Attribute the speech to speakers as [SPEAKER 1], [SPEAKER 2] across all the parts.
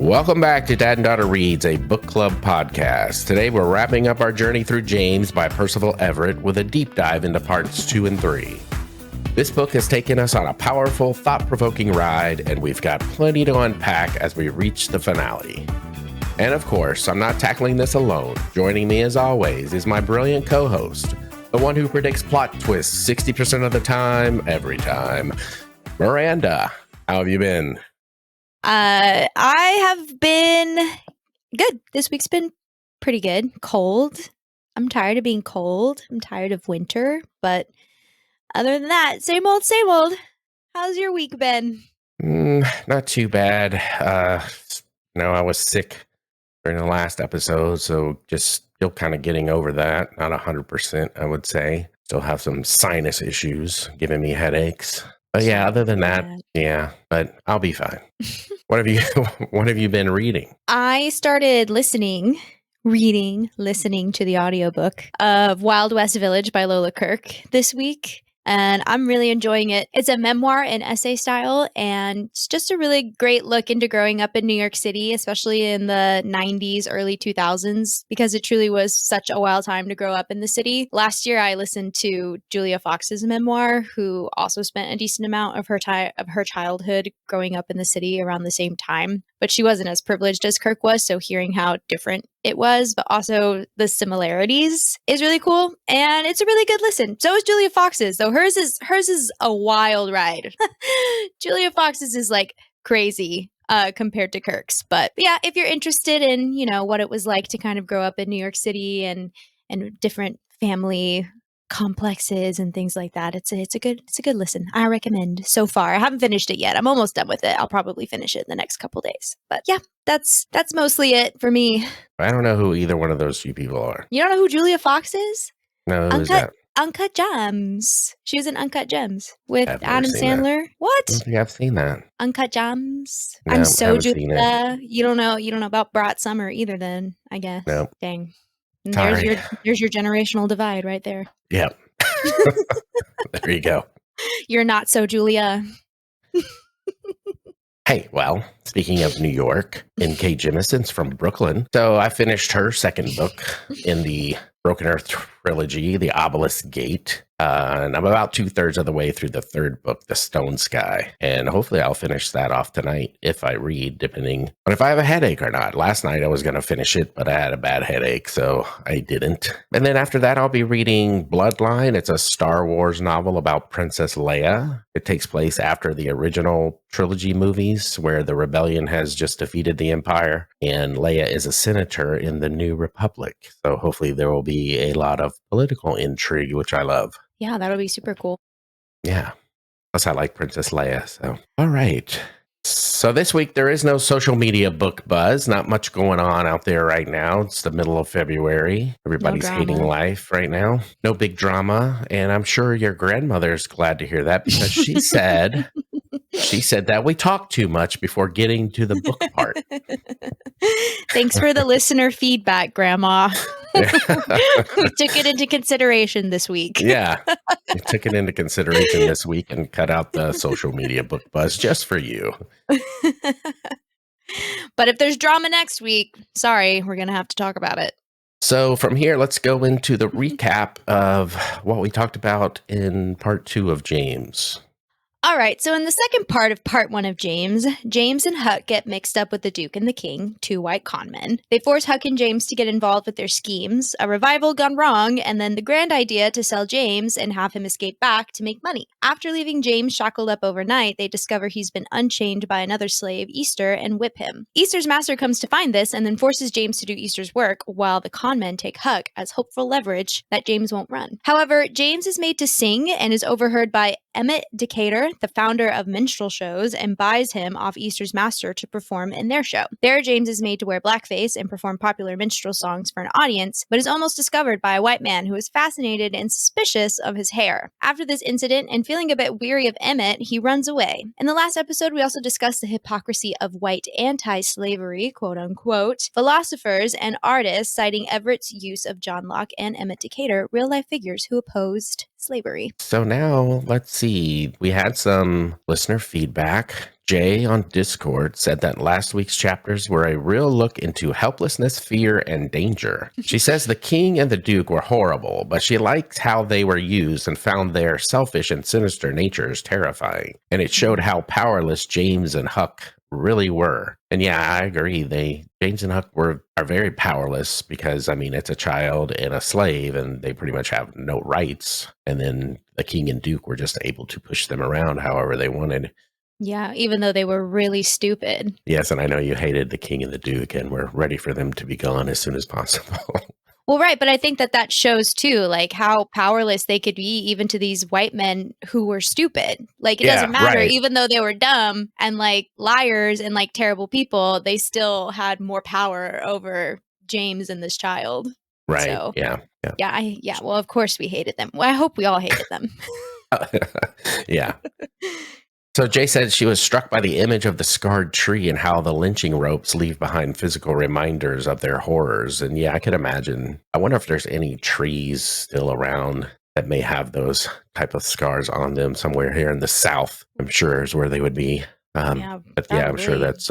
[SPEAKER 1] Welcome back to Dad and Daughter Reads, a book club podcast. Today we're wrapping up our journey through James by Percival Everett with a deep dive into parts 2 and 3. This book has taken us on a powerful, thought-provoking ride, and we've got plenty to unpack as we reach the finale. And of course, I'm not tackling this alone. Joining me as always is my brilliant co-host, the one who predicts plot twists 60% of the time, every time. Miranda, how have you been?
[SPEAKER 2] I have been good. This week's been pretty good. Cold. I'm tired of being cold. I'm tired of winter. But other than that, same old, same old. How's your week been?
[SPEAKER 1] Not too bad. I was sick during the last episode, so just still kind of getting over that. Not 100%, I would say. Still have some sinus issues giving me headaches. But yeah, other than that, yeah, but I'll be fine. What have you been reading?
[SPEAKER 2] I started listening to the audiobook of Wild West Village by Lola Kirk this week. And I'm really enjoying it. It's a memoir in essay style, and it's just a really great look into growing up in New York City, especially in the 90s, early 2000s, because it truly was such a wild time to grow up in the city. Last year, I listened to Julia Fox's memoir, who also spent a decent amount of her childhood growing up in the city around the same time. But she wasn't as privileged as Kirk was, so hearing how different it was, but also the similarities is really cool. And it's a really good listen. So is Julia Fox's, though hers is a wild ride. Julia Fox's is like crazy compared to Kirk's. But yeah, if you're interested in, what it was like to kind of grow up in New York City and different family complexes and things like that, it's a good listen. I recommend so far. I haven't finished it yet. I'm almost done with it. I'll probably finish it in the next couple days. But yeah, that's mostly it for me.
[SPEAKER 1] I don't know who either one of those two people are.
[SPEAKER 2] You don't know who Julia Fox is?
[SPEAKER 1] No, who is that?
[SPEAKER 2] Uncut Gems. She was in Uncut Gems with Adam
[SPEAKER 1] I
[SPEAKER 2] Sandler. What?
[SPEAKER 1] don't think I've seen that.
[SPEAKER 2] Uncut Gems.
[SPEAKER 1] No,
[SPEAKER 2] I'm so
[SPEAKER 1] Julia.
[SPEAKER 2] You don't know about Brat Summer either then, I guess.
[SPEAKER 1] Nope.
[SPEAKER 2] Dang.
[SPEAKER 1] Sorry.
[SPEAKER 2] There's your generational divide right there.
[SPEAKER 1] Yep. There you go.
[SPEAKER 2] You're not so Julia.
[SPEAKER 1] Hey, well, speaking of New York, N.K. Jemisin's from Brooklyn. So I finished her second book in the Broken Earth trilogy, The Obelisk Gate. And I'm about 2/3 of the way through the third book, The Stone Sky. And hopefully I'll finish that off tonight if I read, depending on if I have a headache or not. Last night I was going to finish it, but I had a bad headache, so I didn't. And then after that, I'll be reading Bloodline. It's a Star Wars novel about Princess Leia. It takes place after the original trilogy movies, where the rebellion has just defeated the Empire, and Leia is a senator in the New Republic. So hopefully there will be a lot of political intrigue, which I love.
[SPEAKER 2] Yeah, that'll be super cool.
[SPEAKER 1] Yeah. Plus, I like Princess Leia. So, all right. So this week, there is no social media book buzz. Not much going on out there right now. It's the middle of February. Everybody's hating life right now. No big drama. And I'm sure your grandmother's glad to hear that, because she said... She said that we talked too much before getting to the book part.
[SPEAKER 2] Thanks for the listener feedback, Grandma. We took it into consideration this week.
[SPEAKER 1] Yeah, we took it into consideration this week and cut out the social media book buzz just for you.
[SPEAKER 2] But if there's drama next week, sorry, we're going to have to talk about it.
[SPEAKER 1] So from here, let's go into the recap of what we talked about in part 2 of James.
[SPEAKER 2] All right, so in the second part of part 1 of James and Huck get mixed up with the Duke and the King, 2 white con men. They force Huck and James to get involved with their schemes, a revival gone wrong, and then the grand idea to sell James and have him escape back to make money. After leaving James shackled up overnight, they discover he's been unchained by another slave, Easter, and whip him. Easter's master comes to find this and then forces James to do Easter's work, while the con men take Huck as hopeful leverage that James won't run. However, James is made to sing and is overheard by Emmett Decatur, the founder of minstrel shows, and buys him off Easter's master to perform in their show. There, James is made to wear blackface and perform popular minstrel songs for an audience, but is almost discovered by a white man who is fascinated and suspicious of his hair. After this incident, and feeling a bit weary of Emmett, he runs away. In the last episode, we also discussed the hypocrisy of white anti-slavery, quote-unquote, philosophers and artists, citing Everett's use of John Locke and Emmett Decatur, real-life figures who opposed slavery.
[SPEAKER 1] So now let's see. We had some listener feedback. Jay on Discord said that last week's chapters were a real look into helplessness, fear, and danger. She says the king and the duke were horrible, but she liked how they were used and found their selfish and sinister natures terrifying. And it showed how powerless James and Huck really were. And yeah, I agree. James and Huck are very powerless because, I mean, it's a child and a slave and they pretty much have no rights. And then the king and duke were just able to push them around however they wanted.
[SPEAKER 2] Yeah, even though they were really stupid.
[SPEAKER 1] Yes, and I know you hated the king and the duke and were ready for them to be gone as soon as possible.
[SPEAKER 2] Well, right, but I think that shows too, like how powerless they could be even to these white men who were stupid. Like it doesn't matter,
[SPEAKER 1] right.
[SPEAKER 2] even though they were dumb and like liars and like terrible people, they still had more power over James and this child.
[SPEAKER 1] Right.
[SPEAKER 2] So,
[SPEAKER 1] yeah.
[SPEAKER 2] Well, of course we hated them. Well, I hope we all hated them.
[SPEAKER 1] Yeah. So Jay said she was struck by the image of the scarred tree and how the lynching ropes leave behind physical reminders of their horrors. And yeah, I can imagine. I wonder if there's any trees still around that may have those type of scars on them somewhere here in the South. I'm sure is where they would be. I'm sure that's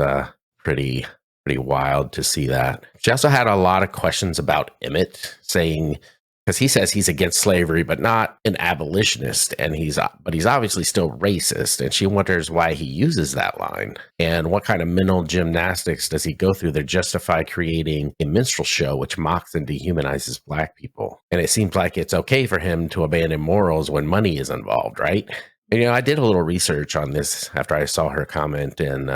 [SPEAKER 1] pretty wild to see that. She also had a lot of questions about Emmett, saying, because he says he's against slavery, but not an abolitionist, and he's obviously still racist. And she wonders why he uses that line and what kind of mental gymnastics does he go through to justify creating a minstrel show which mocks and dehumanizes Black people. And it seems like it's okay for him to abandon morals when money is involved, right? And, I did a little research on this after I saw her comment, and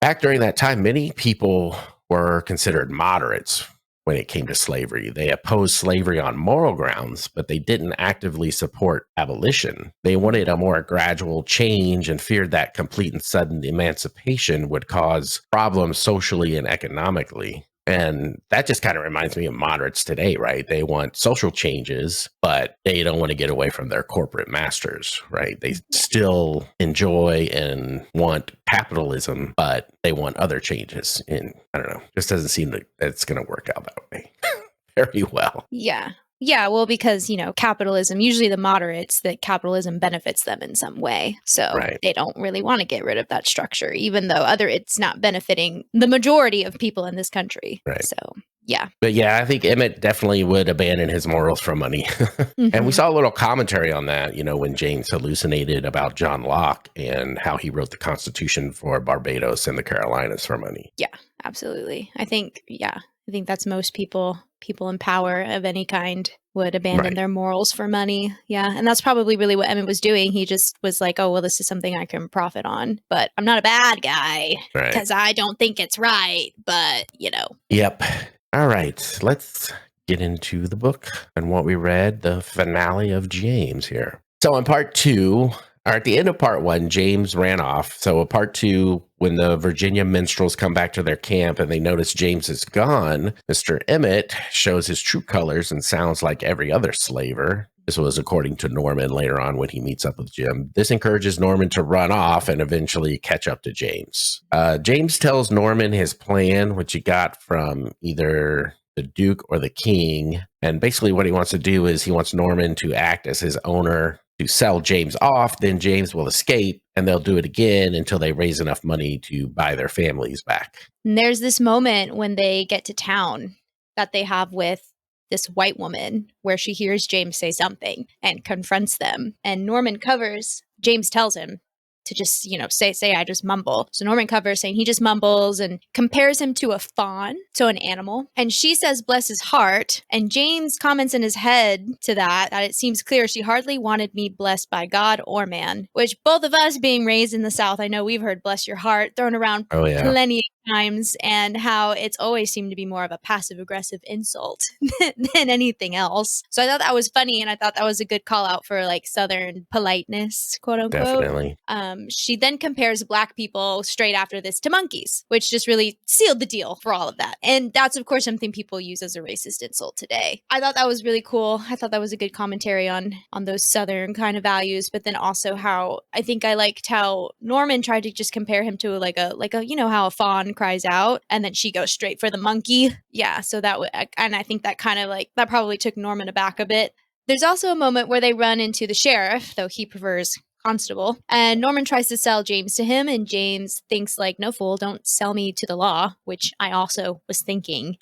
[SPEAKER 1] back during that time, many people were considered moderates when it came to slavery. They opposed slavery on moral grounds, but they didn't actively support abolition. They wanted a more gradual change and feared that complete and sudden emancipation would cause problems socially and economically. And that just kind of reminds me of moderates today, right? They want social changes, but they don't want to get away from their corporate masters, right? They still enjoy and want capitalism, but they want other changes. And I don't know, just doesn't seem that it's going to work out that way very well.
[SPEAKER 2] Yeah. Yeah, well, because, capitalism, usually the moderates, that capitalism benefits them in some way. So They don't really want to get rid of that structure, even though it's not benefiting the majority of people in this country.
[SPEAKER 1] Right.
[SPEAKER 2] So, yeah.
[SPEAKER 1] But yeah, I think Emmett definitely would abandon his morals for money. Mm-hmm. And we saw a little commentary on that, when James hallucinated about John Locke and how he wrote the Constitution for Barbados and the Carolinas for money.
[SPEAKER 2] Yeah, absolutely. I think that's most people in power of any kind would abandon their morals for money. Yeah. And that's probably really what Emmett was doing. He just was like, oh, well, this is something I can profit on, but I'm not a bad guy because I don't think it's right. But,
[SPEAKER 1] Yep. All right. Let's get into the book and what we read, the finale of James here. So in part 2, or at the end of part 1, James ran off. So part 2, when the Virginia minstrels come back to their camp and they notice James is gone, Mr. Emmett shows his true colors and sounds like every other slaver. This was according to Norman later on when he meets up with Jim. This encourages Norman to run off and eventually catch up to James. James tells Norman his plan, which he got from either the Duke or the King. And basically what he wants to do is he wants Norman to act as his owner to sell James off. Then James will escape and they'll do it again until they raise enough money to buy their families back.
[SPEAKER 2] And there's this moment when they get to town that they have with this white woman where she hears James say something and confronts them. And Norman covers, James tells him to just, say I just mumble. So Norman covers saying he just mumbles and compares him to a fawn, so an animal. And she says, bless his heart. And James comments in his head to that it seems clear she hardly wanted me blessed by God or man, which both of us being raised in the South, I know we've heard bless your heart thrown around plenty of times, and how it's always seemed to be more of a passive aggressive insult than anything else. So I thought that was funny. And I thought that was a good call out for like Southern politeness, quote unquote.
[SPEAKER 1] Definitely.
[SPEAKER 2] She then compares Black people straight after this to monkeys, which just really sealed the deal for all of that. And that's, of course, something people use as a racist insult today. I thought that was really cool. I thought that was a good commentary on those Southern kind of values, but then also how I think I liked how Norman tried to just compare him to like a how a fawn cries out, and then she goes straight for the monkey. Yeah, so and I think that kind of that probably took Norman aback a bit. There's also a moment where they run into the sheriff, though he prefers constable, and Norman tries to sell James to him, and James thinks like, no fool, don't sell me to the law, which I also was thinking.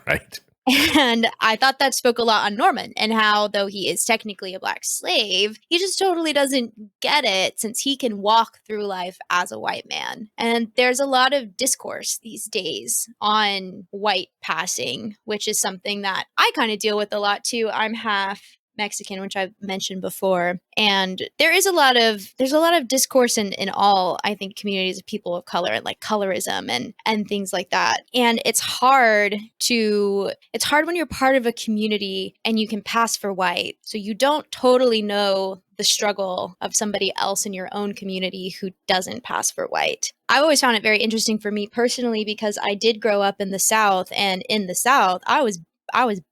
[SPEAKER 1] Right.
[SPEAKER 2] And I thought that spoke a lot on Norman and how, though he is technically a black slave, he just totally doesn't get it since he can walk through life as a white man. And there's a lot of discourse these days on white passing, which is something that I kind of deal with a lot too. I'm half Mexican, which I've mentioned before. And there's a lot of discourse in all, I think, communities of people of color, like colorism and things like that. And it's hard when you're part of a community and you can pass for white. So you don't totally know the struggle of somebody else in your own community who doesn't pass for white. I've always found it very interesting for me personally because I did grow up in the South, and in the South, I was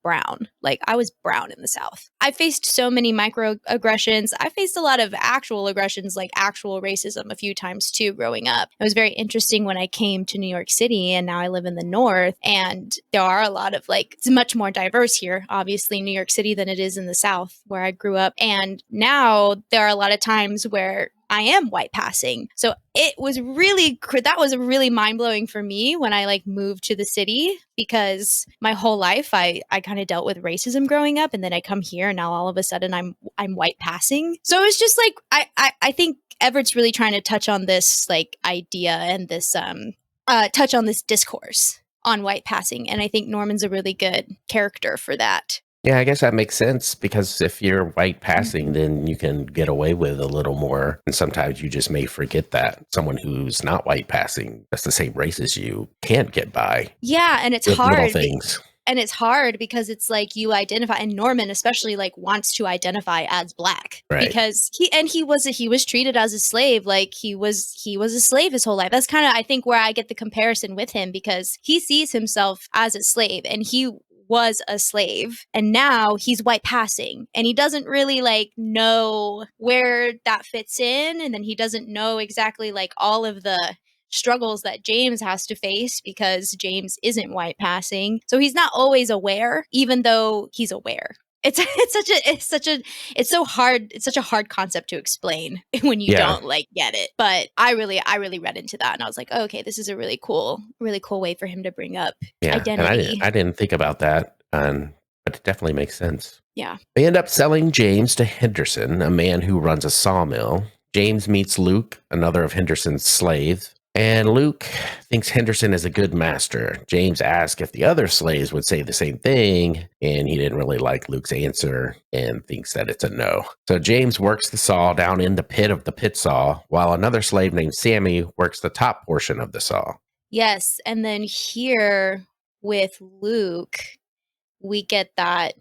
[SPEAKER 2] brown. Like, I was brown in the South. I faced so many microaggressions. I faced a lot of actual aggressions, like actual racism a few times too growing up. It was very interesting when I came to New York City, and now I live in the North, and there are a lot of it's much more diverse here, obviously, in New York City than it is in the South where I grew up. And now there are a lot of times where I am white passing. So that was really mind-blowing for me when I moved to the city, because my whole life I kind of dealt with racism growing up, and then I come here and now all of a sudden I'm white passing. So it's just I think Everett's really trying to touch on this idea and this touch on this discourse on white passing, and I think Norman's a really good character for that.
[SPEAKER 1] Yeah, I guess that makes sense, because if you're white passing, then you can get away with a little more. And sometimes you just may forget that someone who's not white passing, that's the same race as you, can't get by.
[SPEAKER 2] Yeah, and it's
[SPEAKER 1] with
[SPEAKER 2] hard.
[SPEAKER 1] Little things.
[SPEAKER 2] And it's hard because it's you identify, and Norman especially wants to identify as black,
[SPEAKER 1] right?
[SPEAKER 2] Because he was treated as a slave, he was a slave his whole life. That's kind of, I think, where I get the comparison with him, because he sees himself as a slave, and he was a slave, and now he's white passing, and he doesn't really know where that fits in, and then he doesn't know exactly all of the struggles that James has to face, because James isn't white passing. So he's not always aware, even though he's aware. It's such a hard concept to explain when you don't get it. But I really read into that, and I was like, oh, okay, this is a really cool way for him to bring up identity.
[SPEAKER 1] And I didn't think about that, but it definitely makes sense.
[SPEAKER 2] Yeah.
[SPEAKER 1] They end up selling James to Henderson, a man who runs a sawmill. James meets Luke, another of Henderson's slaves. And Luke thinks Henderson is a good master. James asks if the other slaves would say the same thing, and he didn't really like Luke's answer and thinks that it's a no. So James works the saw down in the pit of the pit saw, while another slave named Sammy works the top portion of the saw.
[SPEAKER 2] Yes, and then here with Luke, we get that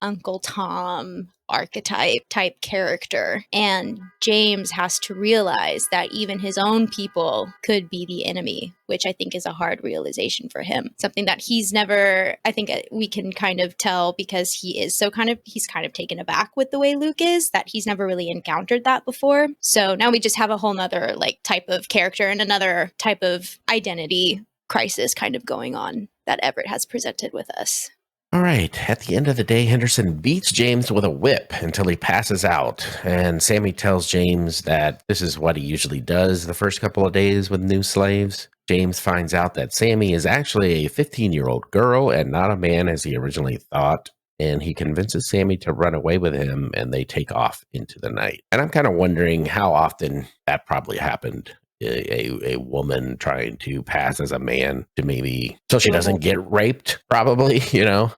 [SPEAKER 2] Uncle Tom archetype type character, and James has to realize that even his own people could be the enemy, which I think is a hard realization for him. Something that he's never, I think we can kind of tell, because he's kind of taken aback with the way Luke is, that he's never really encountered that before. So now we just have a whole nother type of character and another type of identity crisis kind of going on that Everett has presented with us.
[SPEAKER 1] All right. At the end of the day, Henderson beats James with a whip until he passes out. And Sammy tells James that this is what he usually does the first couple of days with new slaves. James finds out that Sammy is actually a 15-year-old girl and not a man as he originally thought. And he convinces Sammy to run away with him, and they take off into the night. And I'm kind of wondering how often that probably happened. A woman trying to pass as a man to maybe so she doesn't get raped, probably,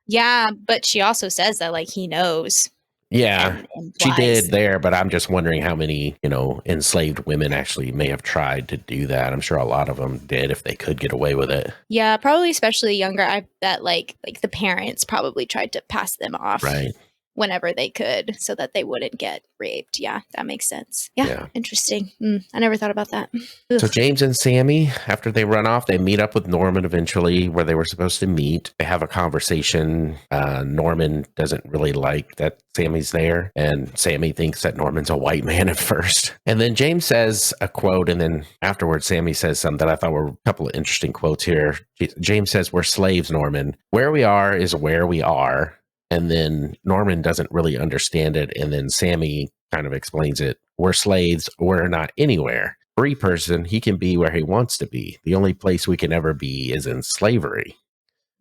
[SPEAKER 2] Yeah, but she also says that he knows.
[SPEAKER 1] Yeah, she did there, but I'm just wondering how many, enslaved women actually may have tried to do that. I'm sure a lot of them did if they could get away with it.
[SPEAKER 2] Yeah, probably especially younger. I bet like the parents probably tried to pass them off.
[SPEAKER 1] Right.
[SPEAKER 2] Whenever they could, so that they wouldn't get raped. Yeah, that makes sense. Yeah. Interesting. I never thought about that. Ugh.
[SPEAKER 1] So James and Sammy, after they run off, they meet up with Norman eventually where they were supposed to meet. They have a conversation. Norman doesn't really like that Sammy's there, and Sammy thinks that Norman's a white man at first. And then James says a quote, and then afterwards Sammy says something that I thought were a couple of interesting quotes here. James says, "We're slaves, Norman. Where we are is where we are. And then Norman doesn't really understand it. And then Sammy kind of explains it. We're slaves. We're not anywhere. Free person, he can be where he wants to be. The only place we can ever be is in slavery.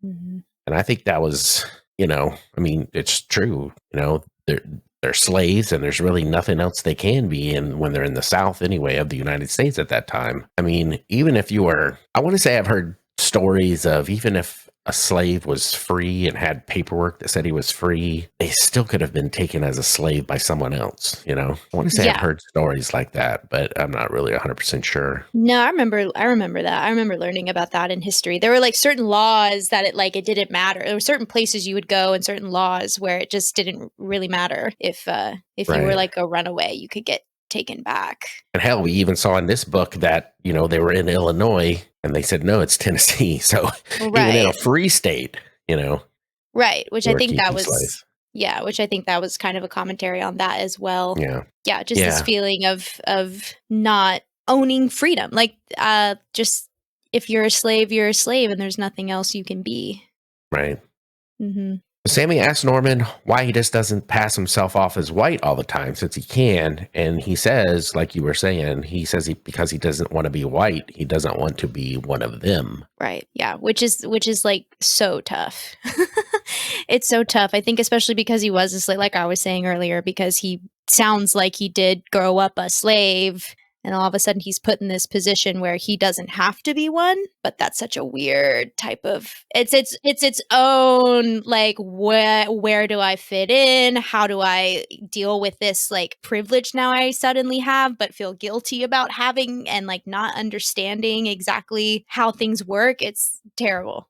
[SPEAKER 2] Mm-hmm.
[SPEAKER 1] And I think that was, I mean, it's true. They're slaves, and there's really nothing else they can be in when they're in the South anyway of the United States at that time. I mean, even if you were, I want to say I've heard stories of even if a slave was free and had paperwork that said he was free, they still could have been taken as a slave by someone else. I want to say I've heard stories like that, but I'm not really 100% sure.
[SPEAKER 2] No, I remember that. I remember learning about that in history. There were like certain laws that it didn't matter. There were certain places you would go and certain laws where it just didn't really matter if you were like a runaway, you could get taken back.
[SPEAKER 1] And hell, we even saw in this book that, they were in Illinois and they said, no, it's Tennessee. So even in a free state,
[SPEAKER 2] Right. Which I think that was,
[SPEAKER 1] slaves.
[SPEAKER 2] Yeah, which I think that was kind of a commentary on that as well.
[SPEAKER 1] Yeah.
[SPEAKER 2] Yeah. Just this feeling of not owning freedom. Like, just if you're a slave, and there's nothing else you can be.
[SPEAKER 1] Right.
[SPEAKER 2] Mm-hmm.
[SPEAKER 1] Sammy asks Norman why he just doesn't pass himself off as white all the time since he can. And he says, like you were saying, because he doesn't want to be white. He doesn't want to be one of them.
[SPEAKER 2] Right. Yeah. Which is like so tough. It's so tough. I think especially because he was a slave, like I was saying earlier, because he sounds like he did grow up a slave. And all of a sudden he's put in this position where he doesn't have to be one, but that's such a weird type of, it's its own, like, where do I fit in? How do I deal with this, like, privilege now I suddenly have, but feel guilty about having and, like, not understanding exactly how things work? It's terrible.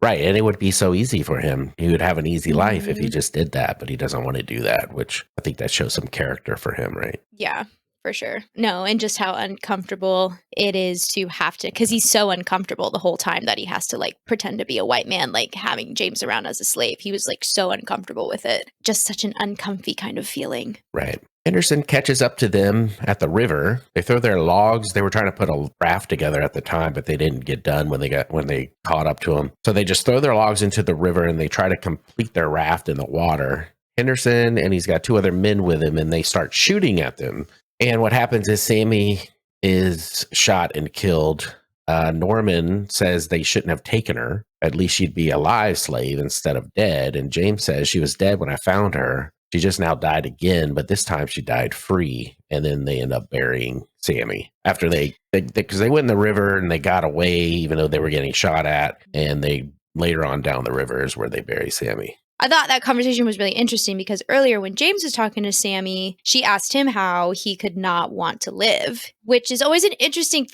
[SPEAKER 1] Right. And it would be so easy for him. He would have an easy life if he just did that, but he doesn't want to do that, which I think that shows some character for him, right?
[SPEAKER 2] Yeah. For sure. No, and just how uncomfortable it is to have to, because he's so uncomfortable the whole time that he has to, like, pretend to be a white man, like having James around as a slave. He was, like, so uncomfortable with it. Just such an uncomfy kind of feeling.
[SPEAKER 1] Right. Henderson catches up to them at the river. They throw their logs. They were trying to put a raft together at the time, but they didn't get done when they caught up to him. So they just throw their logs into the river and they try to complete their raft in the water. Henderson and he's got two other men with him, and they start shooting at them. And what happens is Sammy is shot and killed. Norman says they shouldn't have taken her. At least she'd be a live slave instead of dead. And James says she was dead when I found her. She just now died again, but this time she died free. And then they end up burying Sammy after because they went in the river and they got away, even though they were getting shot at. And they later on down the river is where they bury Sammy.
[SPEAKER 2] I thought that conversation was really interesting because earlier when James was talking to Sammy, she asked him how he could not want to live, which is always an interesting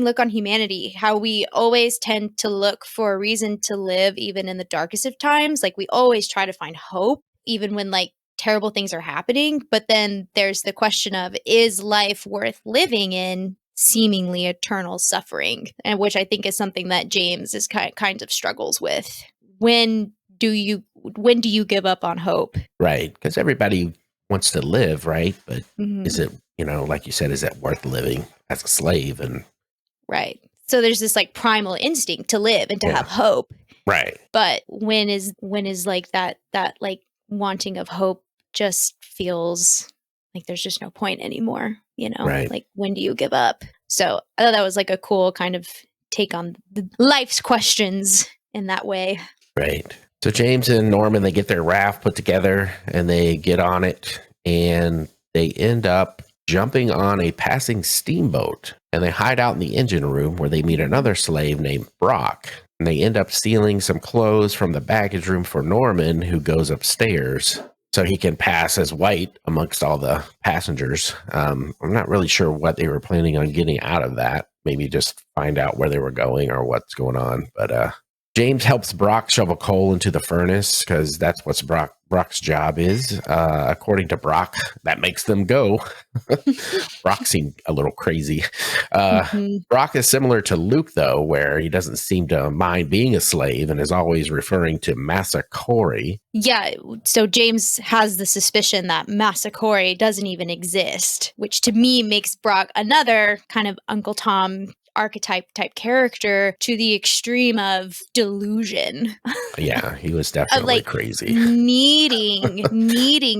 [SPEAKER 2] look on humanity, how we always tend to look for a reason to live even in the darkest of times. Like, we always try to find hope even when, like, terrible things are happening. But then there's the question of, is life worth living in seemingly eternal suffering? And which I think is something that James is kind of struggles with. When do you give up on hope? Right.
[SPEAKER 1] Because everybody wants to live, right? But is it, like you said, is it worth living as a slave? And
[SPEAKER 2] right. So there's this, like, primal instinct to live and to have hope.
[SPEAKER 1] Right.
[SPEAKER 2] But when is like that like wanting of hope just feels like there's just no point anymore,
[SPEAKER 1] Right.
[SPEAKER 2] Like, when do you give up? So I thought that was, like, a cool kind of take on life's questions in that way.
[SPEAKER 1] Right. So James and Norman, they get their raft put together and they get on it and they end up jumping on a passing steamboat, and they hide out in the engine room where they meet another slave named Brock. And they end up stealing some clothes from the baggage room for Norman, who goes upstairs so he can pass as white amongst all the passengers. I'm not really sure what they were planning on getting out of that. Maybe just find out where they were going or what's going on. But James helps Brock shovel coal into the furnace because that's what Brock's job is. According to Brock, that makes them go. Brock seemed a little crazy. Brock is similar to Luke, though, where he doesn't seem to mind being a slave and is always referring to Masakori.
[SPEAKER 2] Yeah, so James has the suspicion that Masakori doesn't even exist, which to me makes Brock another kind of Uncle Tom archetype type character to the extreme of delusion.
[SPEAKER 1] Yeah, he was
[SPEAKER 2] Of
[SPEAKER 1] definitely
[SPEAKER 2] like
[SPEAKER 1] crazy.
[SPEAKER 2] needing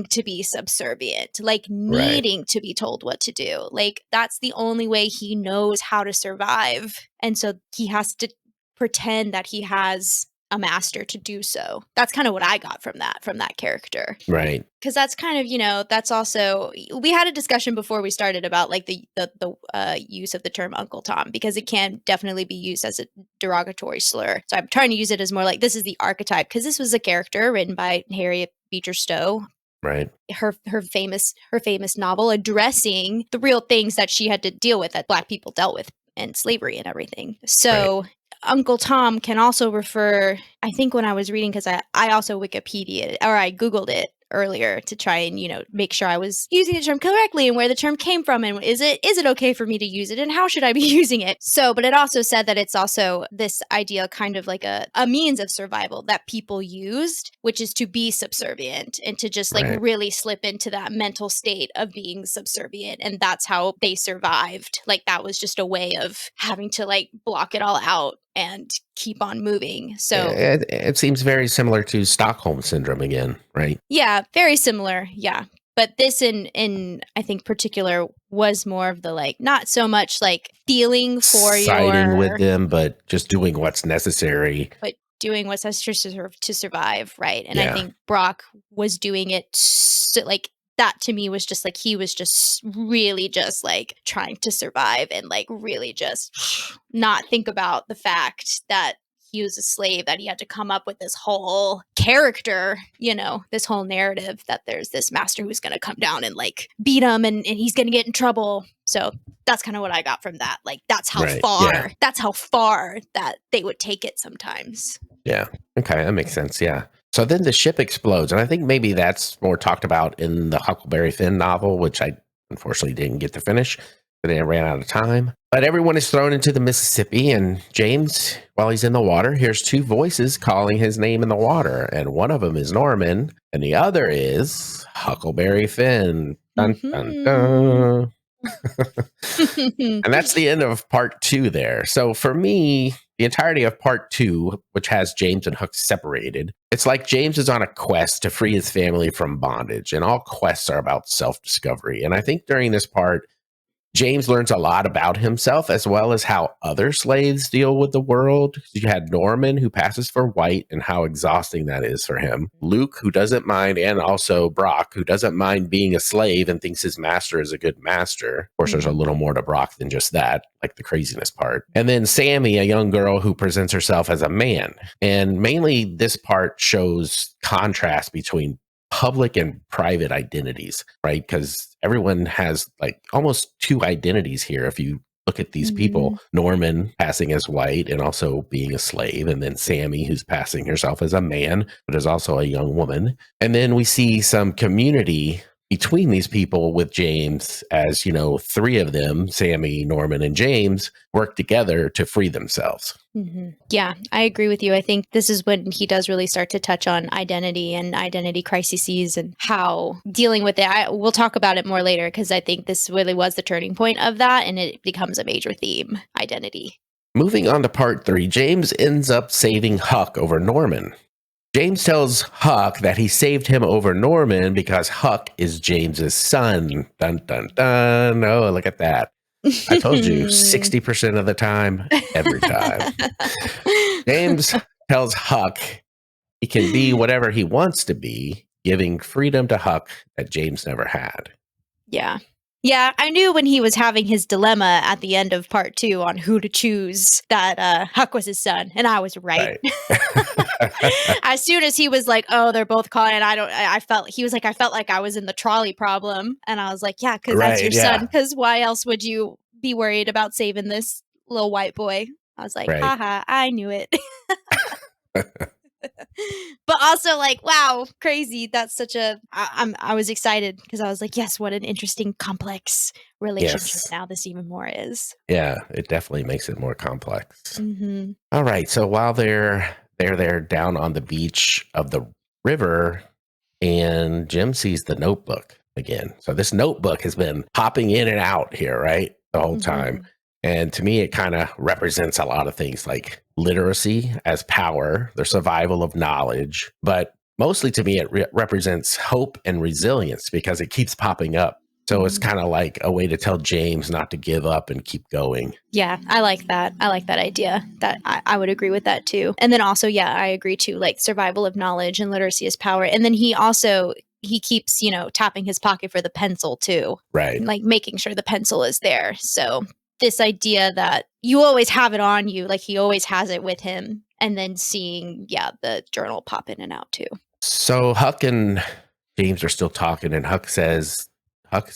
[SPEAKER 2] to be subservient, like
[SPEAKER 1] Right.
[SPEAKER 2] needing to be told what to do. Like that's the only way he knows how to survive. And so he has to pretend that he has a master to do so. That's kind of what I got from that character.
[SPEAKER 1] Right.
[SPEAKER 2] Because that's kind of, that's also, we had a discussion before we started about like the use of the term Uncle Tom, because it can definitely be used as a derogatory slur. So I'm trying to use it as more like this is the archetype, because this was a character written by Harriet Beecher Stowe.
[SPEAKER 1] Right.
[SPEAKER 2] Her famous novel addressing the real things that she had to deal with, that Black people dealt with, and slavery and everything. So Uncle Tom can also refer, I think when I was reading, because I also Wikipedia or I Googled it earlier to try and make sure I was using the term correctly and where the term came from, and is it okay for me to use it, and how should I be using it. So but it also said that it's also this idea, kind of like a means of survival that people used, which is to be subservient and to just like really slip into that mental state of being subservient, and that's how they survived. Like that was just a way of having to like block it all out and keep on moving. So
[SPEAKER 1] it seems very similar to Stockholm syndrome again, right?
[SPEAKER 2] yeah, very similar. Yeah. But this in I think particular was more of the like, not so much like feeling for
[SPEAKER 1] siding with them, but just doing what's necessary.
[SPEAKER 2] But doing what's necessary to survive, right? And I think Brock was doing it like that. To me was just like he was just really just like trying to survive and like really just not think about the fact that he was a slave, that he had to come up with this whole character, this whole narrative that there's this master who's going to come down and like beat him and he's going to get in trouble. So that's kind of what I got from that. Like that's how far that they would take it sometimes.
[SPEAKER 1] Yeah. Okay. That makes sense. Yeah. So then the ship explodes. And I think maybe that's more talked about in the Huckleberry Finn novel, which I unfortunately didn't get to finish, but I ran out of time. But everyone is thrown into the Mississippi, and James, while he's in the water, hears two voices calling his name in the water. And one of them is Norman, and the other is Huckleberry Finn. Dun, dun, dun. And that's the end of part 2 there. So for me, the entirety of part 2, which has James and Hook separated, it's like James is on a quest to free his family from bondage, and all quests are about self-discovery. And I think during this part, James learns a lot about himself as well as how other slaves deal with the world. You had Norman, who passes for white, and how exhausting that is for him. Luke, who doesn't mind, and also Brock, who doesn't mind being a slave and thinks his master is a good master. Of course, there's a little more to Brock than just that, like the craziness part. And then Sammy, a young girl who presents herself as a man. And mainly this part shows contrast between public and private identities, right? Because everyone has like almost two identities here. If you look at these people, Norman passing as white and also being a slave, and then Sammy, who's passing herself as a man, but is also a young woman. And then we see some community between these people with James, as three of them, Sammy, Norman, and James, work together to free themselves.
[SPEAKER 2] Yeah, I agree with you. I think this is when he does really start to touch on identity and identity crises and how dealing with it. We'll talk about it more later, because I think this really was the turning point of that, and it becomes a major theme, identity.
[SPEAKER 1] Moving on to part 3, James ends up saving Huck over Norman. James tells Huck that he saved him over Norman because Huck is James's son. Dun, dun, dun. Oh, look at that. I told you, 60% of the time, every time. James tells Huck he can be whatever he wants to be, giving freedom to Huck that James never had.
[SPEAKER 2] Yeah. Yeah, I knew when he was having his dilemma at the end of part 2 on who to choose that Huck was his son, and I was right. As soon as he was like, "Oh, they're both calling," I felt like I was in the trolley problem, and I was like, "Yeah, because that's your son. Because why else would you be worried about saving this little white boy?" I was like, "Haha, I knew it." But also like, wow, crazy. That's such I was excited because I was like, yes, what an interesting, complex relationship now this even more is.
[SPEAKER 1] Yeah, it definitely makes it more complex. All right. So while they're there down on the beach of the river, and Jim sees the notebook again. So this notebook has been popping in and out here, right? The whole time. And to me, it kind of represents a lot of things like literacy as power, the survival of knowledge. But mostly to me, it represents hope and resilience because it keeps popping up. So it's kind of like a way to tell James not to give up and keep going.
[SPEAKER 2] Yeah, I like that. I like that idea. That I would agree with that too. And then also, yeah, I agree too. Like survival of knowledge and literacy is power. And then he keeps, tapping his pocket for the pencil too.
[SPEAKER 1] Right.
[SPEAKER 2] Like making sure the pencil is there. So this idea that you always have it on you, like he always has it with him. And then seeing, the journal pop in and out too.
[SPEAKER 1] So Huck and James are still talking, and Huck is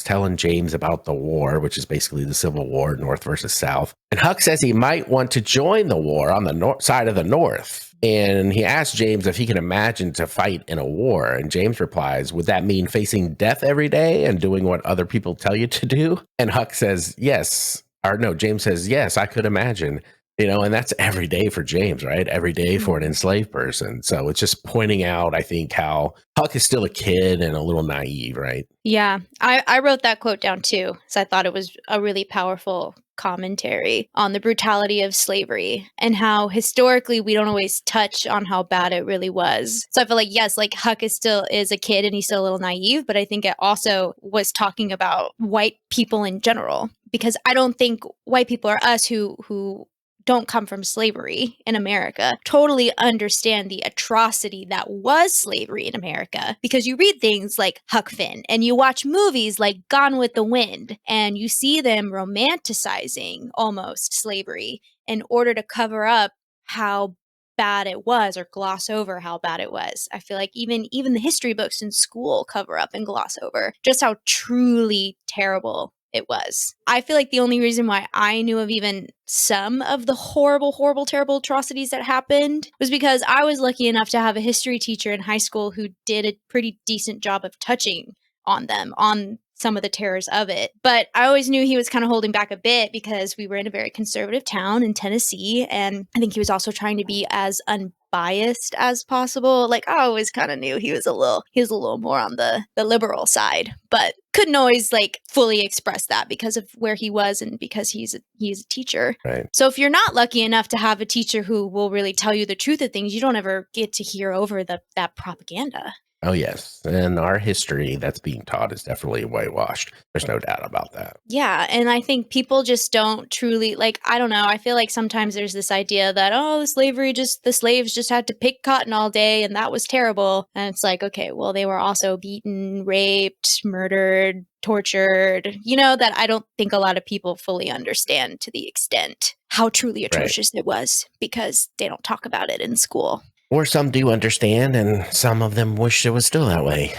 [SPEAKER 1] telling James about the war, which is basically the Civil War, North versus South. And Huck says he might want to join the war on the side of the North. And he asks James if he can imagine to fight in a war. And James replies, would that mean facing death every day and doing what other people tell you to do? And Huck says, yes. Or no, James says, yes, I could imagine. And that's every day for James, right? Every day for an enslaved person. So it's just pointing out, I think, how Huck is still a kid and a little naive, right?
[SPEAKER 2] Yeah, I wrote that quote down too, because I thought it was a really powerful commentary on the brutality of slavery and how historically we don't always touch on how bad it really was. So I feel like, yes, like Huck is a kid and he's still a little naive, but I think it also was talking about white people in general, because I don't think white people or us who don't come from slavery in America totally understand the atrocity that was slavery in America, because you read things like Huck Finn and you watch movies like Gone with the Wind and you see them romanticizing almost slavery in order to cover up how bad it was or gloss over how bad it was. I feel like even the history books in school cover up and gloss over just how truly terrible it was. I feel like the only reason why I knew of even some of the horrible, horrible, terrible atrocities that happened was because I was lucky enough to have a history teacher in high school who did a pretty decent job of touching on them, on some of the terrors of it. But I always knew he was kind of holding back a bit because we were in a very conservative town in Tennessee. And I think he was also trying to be as unbiased as possible. Like I always kind of knew he was a little more on the liberal side, but couldn't always like fully express that because of where he was and because he's a teacher.
[SPEAKER 1] Right.
[SPEAKER 2] So if you're not lucky enough to have a teacher who will really tell you the truth of things, you don't ever get to hear over that propaganda.
[SPEAKER 1] Oh, yes. And our history that's being taught is definitely whitewashed. There's no doubt about that.
[SPEAKER 2] Yeah. And I think people just don't truly, like, I don't know. I feel like sometimes there's this idea that, the slaves just had to pick cotton all day and that was terrible. And it's like, okay, well, they were also beaten, raped, murdered, tortured, that I don't think a lot of people fully understand to the extent how truly atrocious it was because they don't talk about it in school.
[SPEAKER 1] Or some do understand, and some of them wish it was still that way,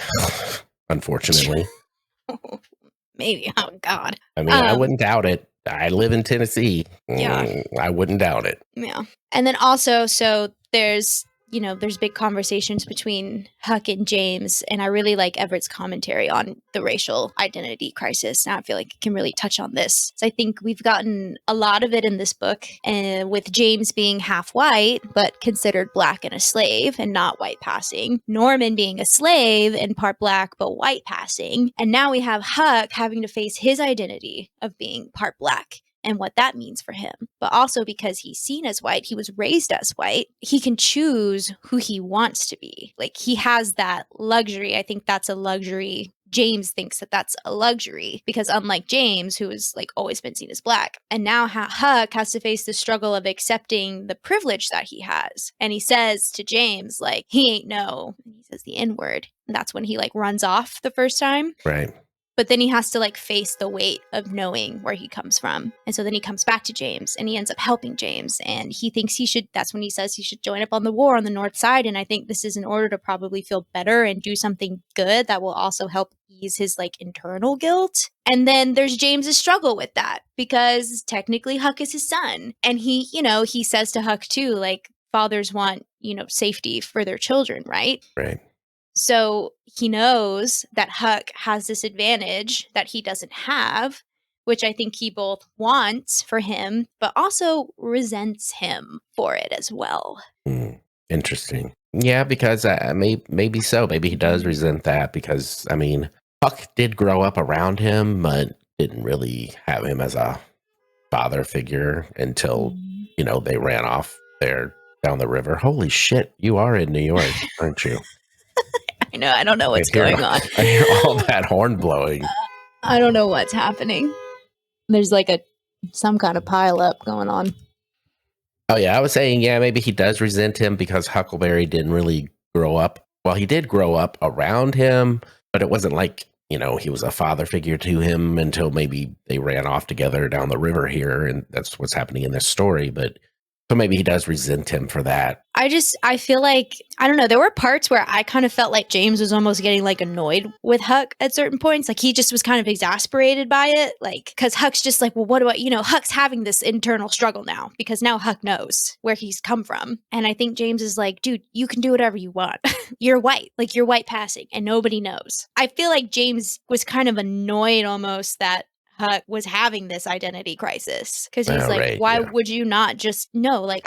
[SPEAKER 1] unfortunately.
[SPEAKER 2] Maybe. Oh, God.
[SPEAKER 1] I mean, I wouldn't doubt it. I live in Tennessee.
[SPEAKER 2] Yeah.
[SPEAKER 1] I wouldn't doubt it.
[SPEAKER 2] Yeah. And then also, so there's big conversations between Huck and James, and I really like Everett's commentary on the racial identity crisis. And I feel like it can really touch on this. So I think we've gotten a lot of it in this book, with James being half white, but considered black and a slave and not white passing. Norman being a slave and part black, but white passing. And now we have Huck having to face his identity of being part black and what that means for him. But also because he's seen as white, he was raised as white, he can choose who he wants to be. Like he has that luxury. I think that's a luxury. James thinks that that's a luxury because unlike James, who has like always been seen as black, and now Huck has to face the struggle of accepting the privilege that he has. And he says to James, like, he ain't no, and he says the N-word. And that's when he like runs off the first time.
[SPEAKER 1] Right.
[SPEAKER 2] But then he has to like face the weight of knowing where he comes from. And so then he comes back to James and he ends up helping James. And he thinks that's when he says he should join up on the war on the north side. And I think this is in order to probably feel better and do something good that will also help ease his like internal guilt. And then there's James's struggle with that because technically Huck is his son. And he says to Huck too, like fathers want, safety for their children, right?
[SPEAKER 1] Right.
[SPEAKER 2] So he knows that Huck has this advantage that he doesn't have, which I think he both wants for him, but also resents him for it as well.
[SPEAKER 1] Interesting. Yeah, because maybe so. Maybe he does resent that because, I mean, Huck did grow up around him, but didn't really have him as a father figure until,
[SPEAKER 2] Mm.
[SPEAKER 1] they ran off there down the river. Holy shit, you are in New York, aren't you?
[SPEAKER 2] I know. I don't know what's
[SPEAKER 1] I hear,
[SPEAKER 2] going on.
[SPEAKER 1] I hear all that horn blowing.
[SPEAKER 2] I don't know what's happening. There's like some kind of pile up going on.
[SPEAKER 1] Oh, yeah, I was saying, maybe he does resent him because Huckleberry didn't really grow up. Well, he did grow up around him, but it wasn't like, he was a father figure to him until maybe they ran off together down the river here, and that's what's happening in this story. But so maybe he does resent him for that.
[SPEAKER 2] I feel like, I don't know, there were parts where I kind of felt like James was almost getting like annoyed with Huck at certain points. Like he just was kind of exasperated by it. Like, cause Huck's just like, well, what do I, Huck's having this internal struggle now because now Huck knows where he's come from. And I think James is like, dude, you can do whatever you want. You're white, like you're white passing and nobody knows. I feel like James was kind of annoyed almost that Huck was having this identity crisis because he's like,
[SPEAKER 1] Right,
[SPEAKER 2] why
[SPEAKER 1] yeah.
[SPEAKER 2] would you not just know, like,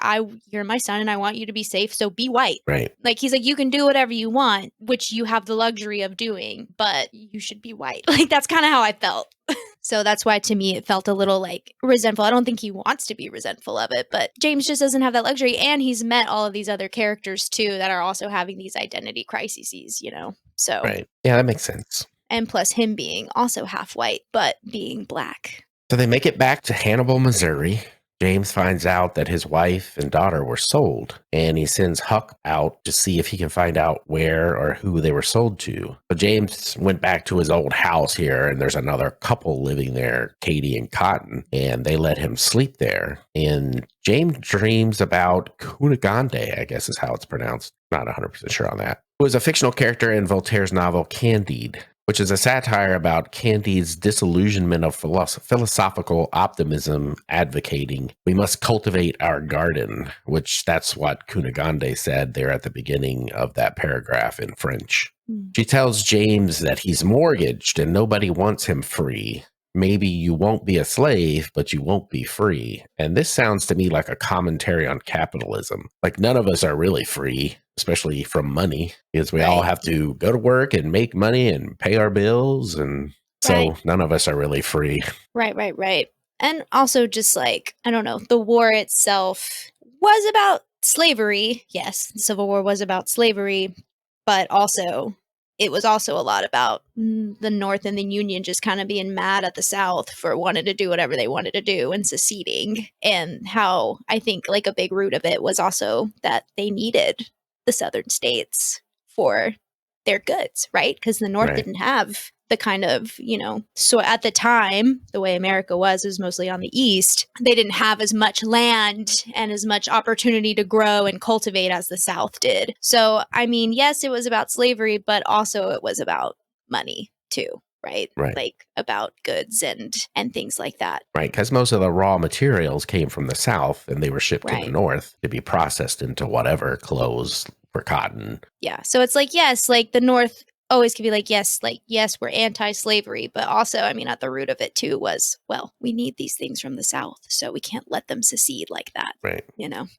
[SPEAKER 2] you're my son and I want you to be safe, so be white.
[SPEAKER 1] Right.
[SPEAKER 2] Like, he's like, you can do whatever you want, which you have the luxury of doing, but you should be white. Like, that's kind of how I felt. So that's why to me it felt a little like resentful. I don't think he wants to be resentful of it, but James just doesn't have that luxury. And he's met all of these other characters too that are also having these identity crises, So
[SPEAKER 1] Right. Yeah, that makes sense.
[SPEAKER 2] And plus him being also half white, but being black.
[SPEAKER 1] So they make it back to Hannibal, Missouri. James finds out that his wife and daughter were sold, and he sends Huck out to see if he can find out where or who they were sold to. So James went back to his old house here, and there's another couple living there, Katie and Cotton, and they let him sleep there. And James dreams about Cunegonde, I guess is how it's pronounced. Not 100% sure on that. Who is a fictional character in Voltaire's novel Candide, which is a satire about Candide's disillusionment of philosophical optimism, advocating we must cultivate our garden, which that's what Cunegonde said there at the beginning of that paragraph in French. She tells James that he's mortgaged and nobody wants him free. Maybe you won't be a slave, but you won't be free. And this sounds to me like a commentary on capitalism. Like none of us are really free, especially from money, because we all have to go to work and make money and pay our bills. And so none of us are really free.
[SPEAKER 2] Right. And also just like, I don't know, the war itself was about slavery. Yes, the Civil War was about slavery, but also it was also a lot about the North and the Union just kind of being mad at the South for wanting to do whatever they wanted to do and seceding. And how I think like a big root of it was also that they needed the Southern states for their goods, right? Because the North didn't have the kind of, so at the time, the way America was mostly on the East. They didn't have as much land and as much opportunity to grow and cultivate as the South did. So, I mean, yes, it was about slavery, but also it was about money too, right? Like about goods and things like that.
[SPEAKER 1] Right, because most of the raw materials came from the South and they were shipped to the North to be processed into whatever, clothes for cotton.
[SPEAKER 2] Yeah, so it's like, yes, like the North always could be like, yes, we're anti-slavery, but also, I mean, at the root of it too was, well, we need these things from the South, so we can't let them secede like that.
[SPEAKER 1] Right.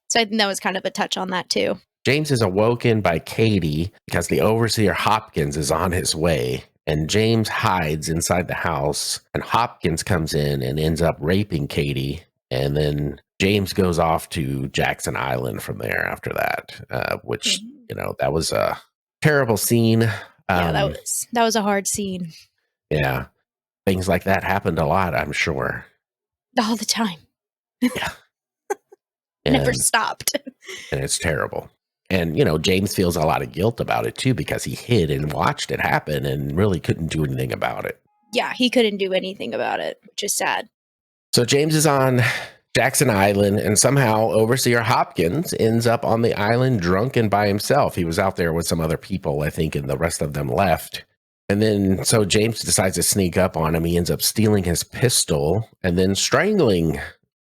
[SPEAKER 2] So I think that was kind of a touch on that too.
[SPEAKER 1] James is awoken by Katie because the overseer Hopkins is on his way, and James hides inside the house, and Hopkins comes in and ends up raping Katie, and then James goes off to Jackson Island from there after that, which, that was a terrible scene.
[SPEAKER 2] Yeah, that was a hard scene.
[SPEAKER 1] Yeah. Things like that happened a lot, I'm sure.
[SPEAKER 2] All the time.
[SPEAKER 1] Yeah.
[SPEAKER 2] Never stopped.
[SPEAKER 1] And it's terrible. And, James feels a lot of guilt about it, too, because he hid and watched it happen and really couldn't do anything about it.
[SPEAKER 2] Yeah, he couldn't do anything about it, which is sad.
[SPEAKER 1] So James is on Jackson Island, and somehow Overseer Hopkins ends up on the island drunk and by himself. He was out there with some other people, I think, and the rest of them left. And then, so James decides to sneak up on him. He ends up stealing his pistol and then strangling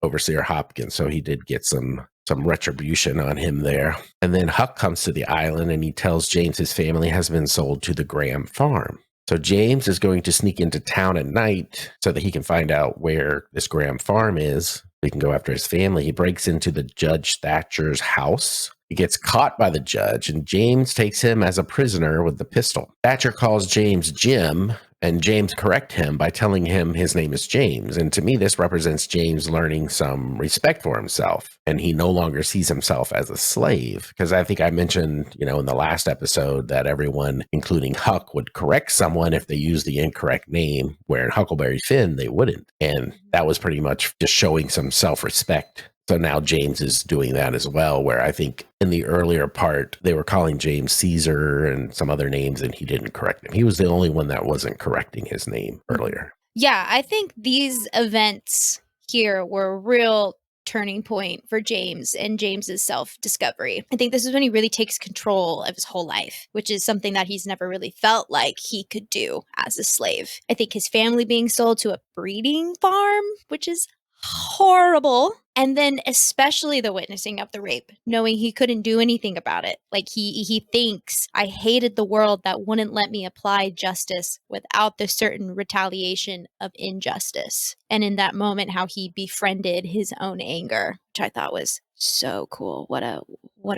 [SPEAKER 1] Overseer Hopkins. So he did get some retribution on him there. And then Huck comes to the island and he tells James his family has been sold to the Graham farm. So James is going to sneak into town at night so that he can find out where this Graham farm is. He can go after his family. He breaks into the Judge Thatcher's house. He gets caught by the judge, and James takes him as a prisoner with the pistol. Thatcher calls James Jim, and James correct him by telling him his name is James. And to me, this represents James learning some respect for himself, and he no longer sees himself as a slave. Because I think I mentioned, in the last episode that everyone, including Huck, would correct someone if they used the incorrect name, where in Huckleberry Finn, they wouldn't. And that was pretty much just showing some self-respect. So now James is doing that as well, where I think in the earlier part, they were calling James Caesar and some other names, and he didn't correct him. He was the only one that wasn't correcting his name earlier.
[SPEAKER 2] Yeah, I think these events here were a real turning point for James and James's self-discovery. I think this is when he really takes control of his whole life, which is something that he's never really felt like he could do as a slave. I think his family being sold to a breeding farm, which is horrible. And then especially the witnessing of the rape, knowing he couldn't do anything about it. Like he thinks, I hated the world that wouldn't let me apply justice without the certain retaliation of injustice. And in that moment, how he befriended his own anger, which I thought was so cool. What a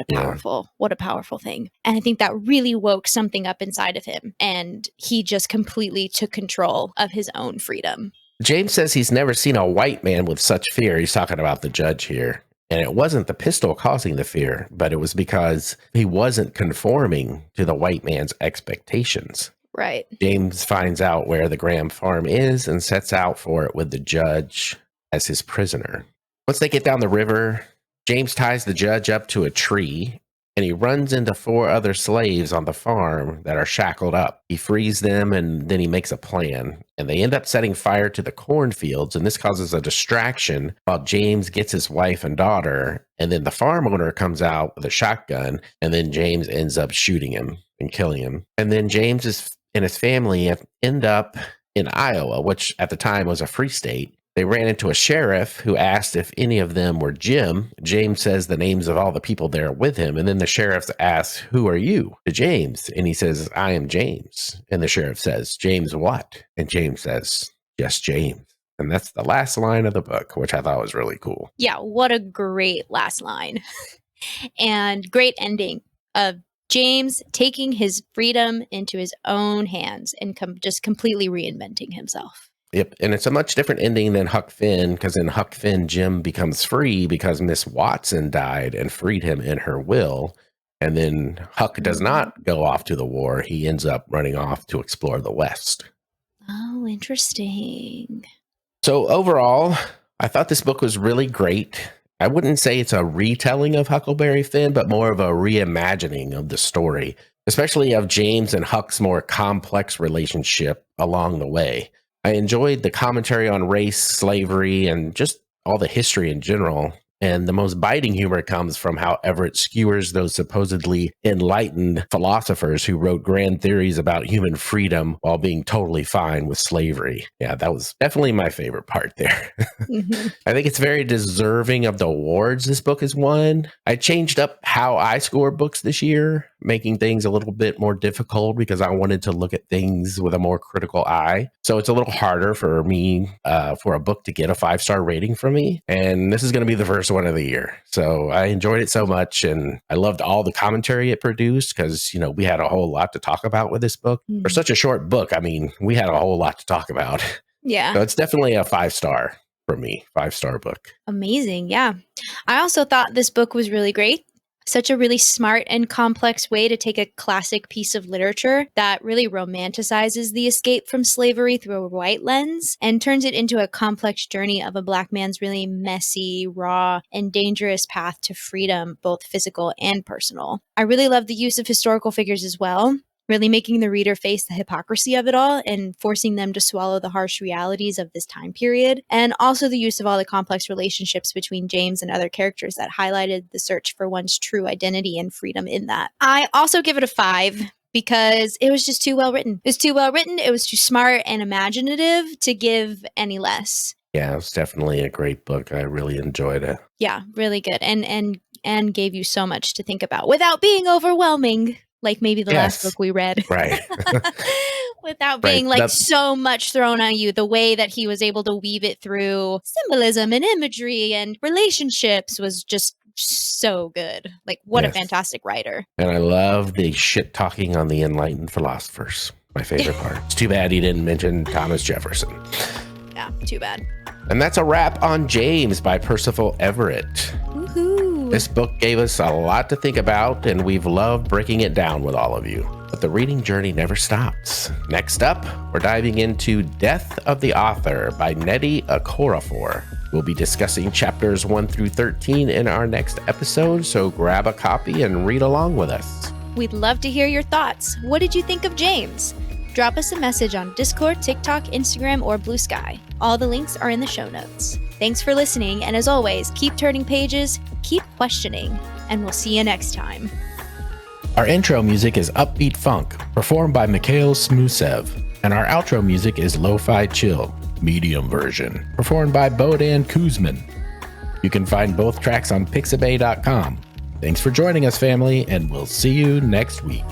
[SPEAKER 2] powerful thing. And I think that really woke something up inside of him. And he just completely took control of his own freedom.
[SPEAKER 1] James says he's never seen a white man with such fear. He's talking about the judge here. And it wasn't the pistol causing the fear, but it was because he wasn't conforming to the white man's expectations.
[SPEAKER 2] Right.
[SPEAKER 1] James finds out where the Graham farm is and sets out for it with the judge as his prisoner. Once they get down the river, James ties the judge up to a tree, and he runs into 4 other slaves on the farm that are shackled up. He frees them, and then he makes a plan. And they end up setting fire to the cornfields, and this causes a distraction while James gets his wife and daughter. And then the farm owner comes out with a shotgun, and then James ends up shooting him and killing him. And then James and his family end up in Iowa, which at the time was a free state. They ran into a sheriff who asked if any of them were Jim. James says the names of all the people there with him. And then the sheriff asks, "Who are you?" to James. And he says, "I am James." And the sheriff says, "James what?" And James says, "Just James." And that's the last line of the book, which I thought was really cool.
[SPEAKER 2] Yeah, what a great last line. And great ending of James taking his freedom into his own hands and just completely reinventing himself.
[SPEAKER 1] Yep, and it's a much different ending than Huck Finn, because in Huck Finn, Jim becomes free because Miss Watson died and freed him in her will. And then Huck does not go off to the war. He ends up running off to explore the West.
[SPEAKER 2] Oh, interesting.
[SPEAKER 1] So overall, I thought this book was really great. I wouldn't say it's a retelling of Huckleberry Finn, but more of a reimagining of the story, especially of James and Huck's more complex relationship along the way. I enjoyed the commentary on race, slavery, and just all the history in general. And the most biting humor comes from how Everett skewers those supposedly enlightened philosophers who wrote grand theories about human freedom while being totally fine with slavery. Yeah, that was definitely my favorite part there.
[SPEAKER 2] Mm-hmm.
[SPEAKER 1] I think it's very deserving of the awards this book has won. I changed up how I score books this year, making things a little bit more difficult because I wanted to look at things with a more critical eye. So it's a little harder for me, for a book to get a 5-star rating from me. And this is going to be the first one of the year. So I enjoyed it so much. And I loved all the commentary it produced because, we had a whole lot to talk about with this book.
[SPEAKER 2] Mm-hmm.
[SPEAKER 1] For such a short book, I mean, we had a whole lot to talk about.
[SPEAKER 2] Yeah.
[SPEAKER 1] So it's definitely a 5-star for me, 5-star book.
[SPEAKER 2] Amazing. Yeah. I also thought this book was really great. Such a really smart and complex way to take a classic piece of literature that really romanticizes the escape from slavery through a white lens and turns it into a complex journey of a Black man's really messy, raw, and dangerous path to freedom, both physical and personal. I really love the use of historical figures as well, really making the reader face the hypocrisy of it all and forcing them to swallow the harsh realities of this time period. And also the use of all the complex relationships between James and other characters that highlighted the search for one's true identity and freedom in that. I also give it a 5 because it was just too well written. It was too well written. It was too smart and imaginative to give any less.
[SPEAKER 1] Yeah, it was definitely a great book. I really enjoyed it.
[SPEAKER 2] Yeah, really good. And gave you so much to think about without being overwhelming. Like maybe the last book we read.
[SPEAKER 1] Right.
[SPEAKER 2] Without being so much thrown on you, the way that he was able to weave it through symbolism and imagery and relationships was just so good. Like, what a fantastic writer.
[SPEAKER 1] And I love the shit talking on the enlightened philosophers. My favorite part. It's too bad he didn't mention Thomas Jefferson.
[SPEAKER 2] Yeah, too bad.
[SPEAKER 1] And that's a wrap on James by Percival Everett.
[SPEAKER 2] Woohoo!
[SPEAKER 1] This book gave us a lot to think about, and we've loved breaking it down with all of you. But the reading journey never stops. Next up, we're diving into Death of the Author by Nnedi Okorafor. We'll be discussing chapters 1 through 13 in our next episode, so grab a copy and read along with us.
[SPEAKER 2] We'd love to hear your thoughts. What did you think of James? Drop us a message on Discord, TikTok, Instagram, or Blue Sky. All the links are in the show notes. Thanks for listening, and as always, keep turning pages, keep questioning, and we'll see you next time.
[SPEAKER 1] Our intro music is Upbeat Funk, performed by Mikhail Smusev, and our outro music is Lo-Fi Chill, medium version, performed by Bodan Kuzmin. You can find both tracks on pixabay.com. Thanks for joining us, family, and we'll see you next week.